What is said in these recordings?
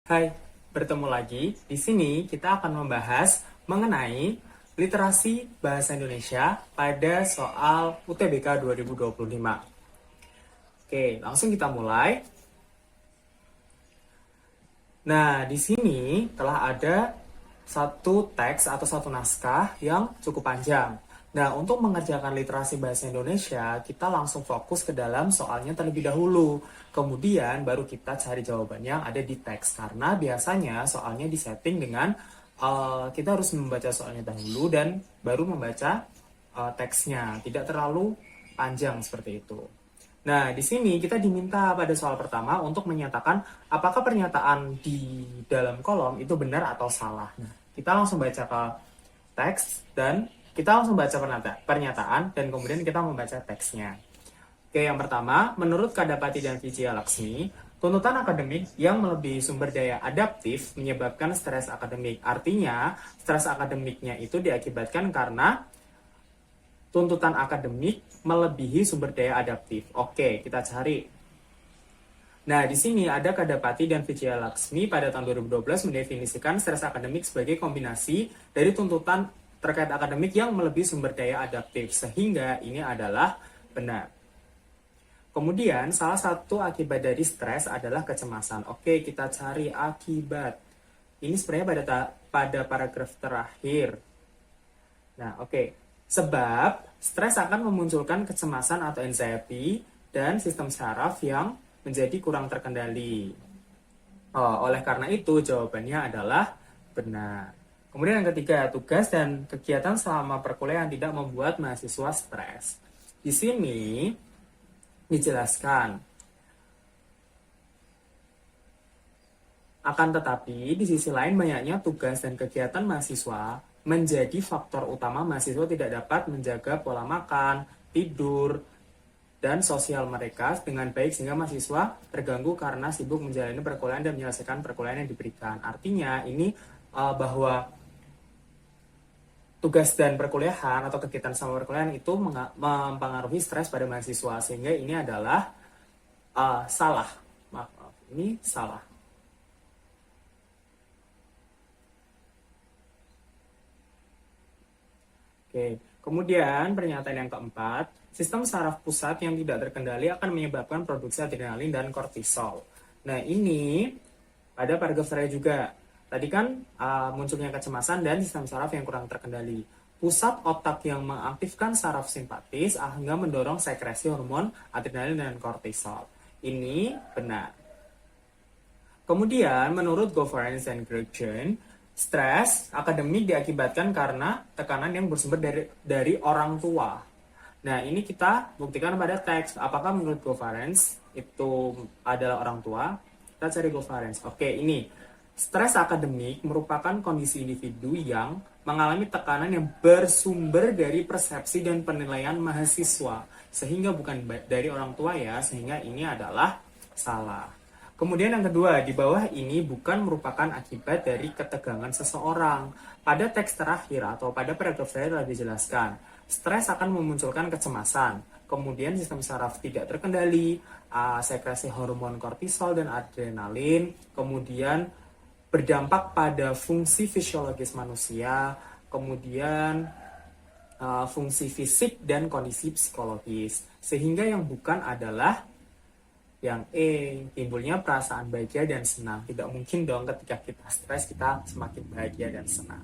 Hai, bertemu lagi. Di sini kita akan membahas mengenai literasi bahasa Indonesia pada soal UTBK 2025. Oke, langsung kita mulai. Nah, di sini telah ada satu teks atau satu naskah yang cukup panjang. Nah, untuk mengerjakan literasi bahasa Indonesia, kita langsung fokus ke dalam soalnya terlebih dahulu. Kemudian baru kita cari jawabannya yang ada di teks. Karena biasanya soalnya disetting dengan kita harus membaca soalnya dahulu dan baru membaca teksnya. Tidak terlalu panjang seperti itu. Nah, di sini kita diminta pada soal pertama untuk menyatakan apakah pernyataan di dalam kolom itu benar atau salah. Nah, kita langsung baca ke teks dan kita langsung baca pernyataan dan kemudian kita membaca teksnya. Oke, yang pertama, menurut Kadapati dan Vijaya Laksmi, tuntutan akademik yang melebihi sumber daya adaptif menyebabkan stres akademik. Artinya, stres akademiknya itu diakibatkan karena tuntutan akademik melebihi sumber daya adaptif. Oke, kita cari. Nah, di sini ada Kadapati dan Vijaya Laksmi pada tahun 2012 mendefinisikan stres akademik sebagai kombinasi dari tuntutan terkait akademik yang melebihi sumber daya adaptif, sehingga ini adalah benar. Kemudian, salah satu akibat dari stres adalah kecemasan. Oke, kita cari akibat. Ini sebenarnya pada paragraf terakhir. Nah, oke. Sebab stres akan memunculkan kecemasan atau anxiety dan sistem saraf yang menjadi kurang terkendali. Oleh karena itu, jawabannya adalah benar. Kemudian yang ketiga, tugas dan kegiatan selama perkuliahan tidak membuat mahasiswa stres. Di sini dijelaskan. Akan tetapi, di sisi lain banyaknya tugas dan kegiatan mahasiswa menjadi faktor utama mahasiswa tidak dapat menjaga pola makan, tidur, dan sosial mereka dengan baik sehingga mahasiswa terganggu karena sibuk menjalani perkuliahan dan menyelesaikan perkuliahan yang diberikan. Artinya ini bahwa tugas dan perkuliahan atau kegiatan sama perkuliahan itu mempengaruhi stres pada mahasiswa sehingga ini adalah salah. Maaf, ini salah. Oke, kemudian pernyataan yang keempat, sistem saraf pusat yang tidak terkendali akan menyebabkan produksi adrenalin dan kortisol. Nah, ini pada paragraf saya juga. Tadi kan munculnya kecemasan dan sistem saraf yang kurang terkendali. Pusat otak yang mengaktifkan saraf simpatis hingga mendorong sekresi hormon adrenalin dan kortisol. Ini benar. Kemudian, menurut Goverance and Gretchen, stres akademik diakibatkan karena tekanan yang bersumber dari orang tua. Nah, ini kita buktikan pada teks. Apakah menurut Goverance itu adalah orang tua? Kita cari Goverance. Oke, ini. Stres akademik merupakan kondisi individu yang mengalami tekanan yang bersumber dari persepsi dan penilaian mahasiswa. Sehingga bukan dari orang tua ya, sehingga ini adalah salah. Kemudian yang kedua, di bawah ini bukan merupakan akibat dari ketegangan seseorang. Pada teks terakhir atau pada paragraf terakhir telah dijelaskan, stres akan memunculkan kecemasan, kemudian sistem saraf tidak terkendali, sekresi hormon kortisol dan adrenalin, kemudian berdampak pada fungsi fisiologis manusia, kemudian fungsi fisik dan kondisi psikologis. Sehingga yang bukan adalah yang timbulnya perasaan bahagia dan senang. Tidak mungkin dong ketika kita stres, kita semakin bahagia dan senang.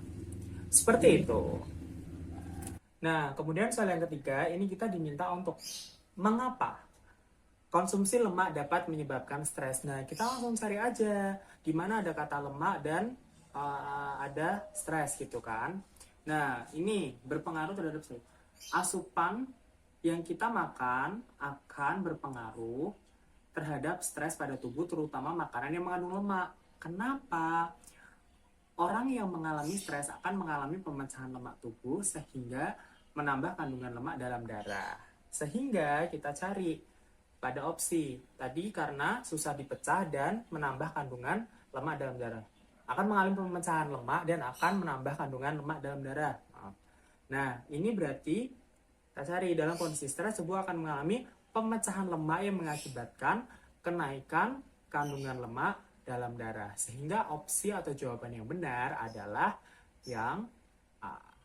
Seperti itu. Nah, kemudian soal yang ketiga, ini kita diminta untuk mengapa konsumsi lemak dapat menyebabkan stres. Nah, kita langsung cari aja di mana ada kata lemak dan ada stres gitu kan. Nah, ini berpengaruh terhadap asupan yang kita makan akan berpengaruh terhadap stres pada tubuh, terutama makanan yang mengandung lemak. Kenapa? Orang yang mengalami stres akan mengalami pemecahan lemak tubuh sehingga menambah kandungan lemak dalam darah. Sehingga kita cari pada opsi tadi karena susah dipecah dan menambah kandungan lemak dalam darah. Akan mengalami pemecahan lemak dan akan menambah kandungan lemak dalam darah. Nah, ini berarti kita cari dalam kondisi stres tubuh akan mengalami pemecahan lemak yang mengakibatkan kenaikan kandungan lemak dalam darah. Sehingga opsi atau jawaban yang benar adalah yang A.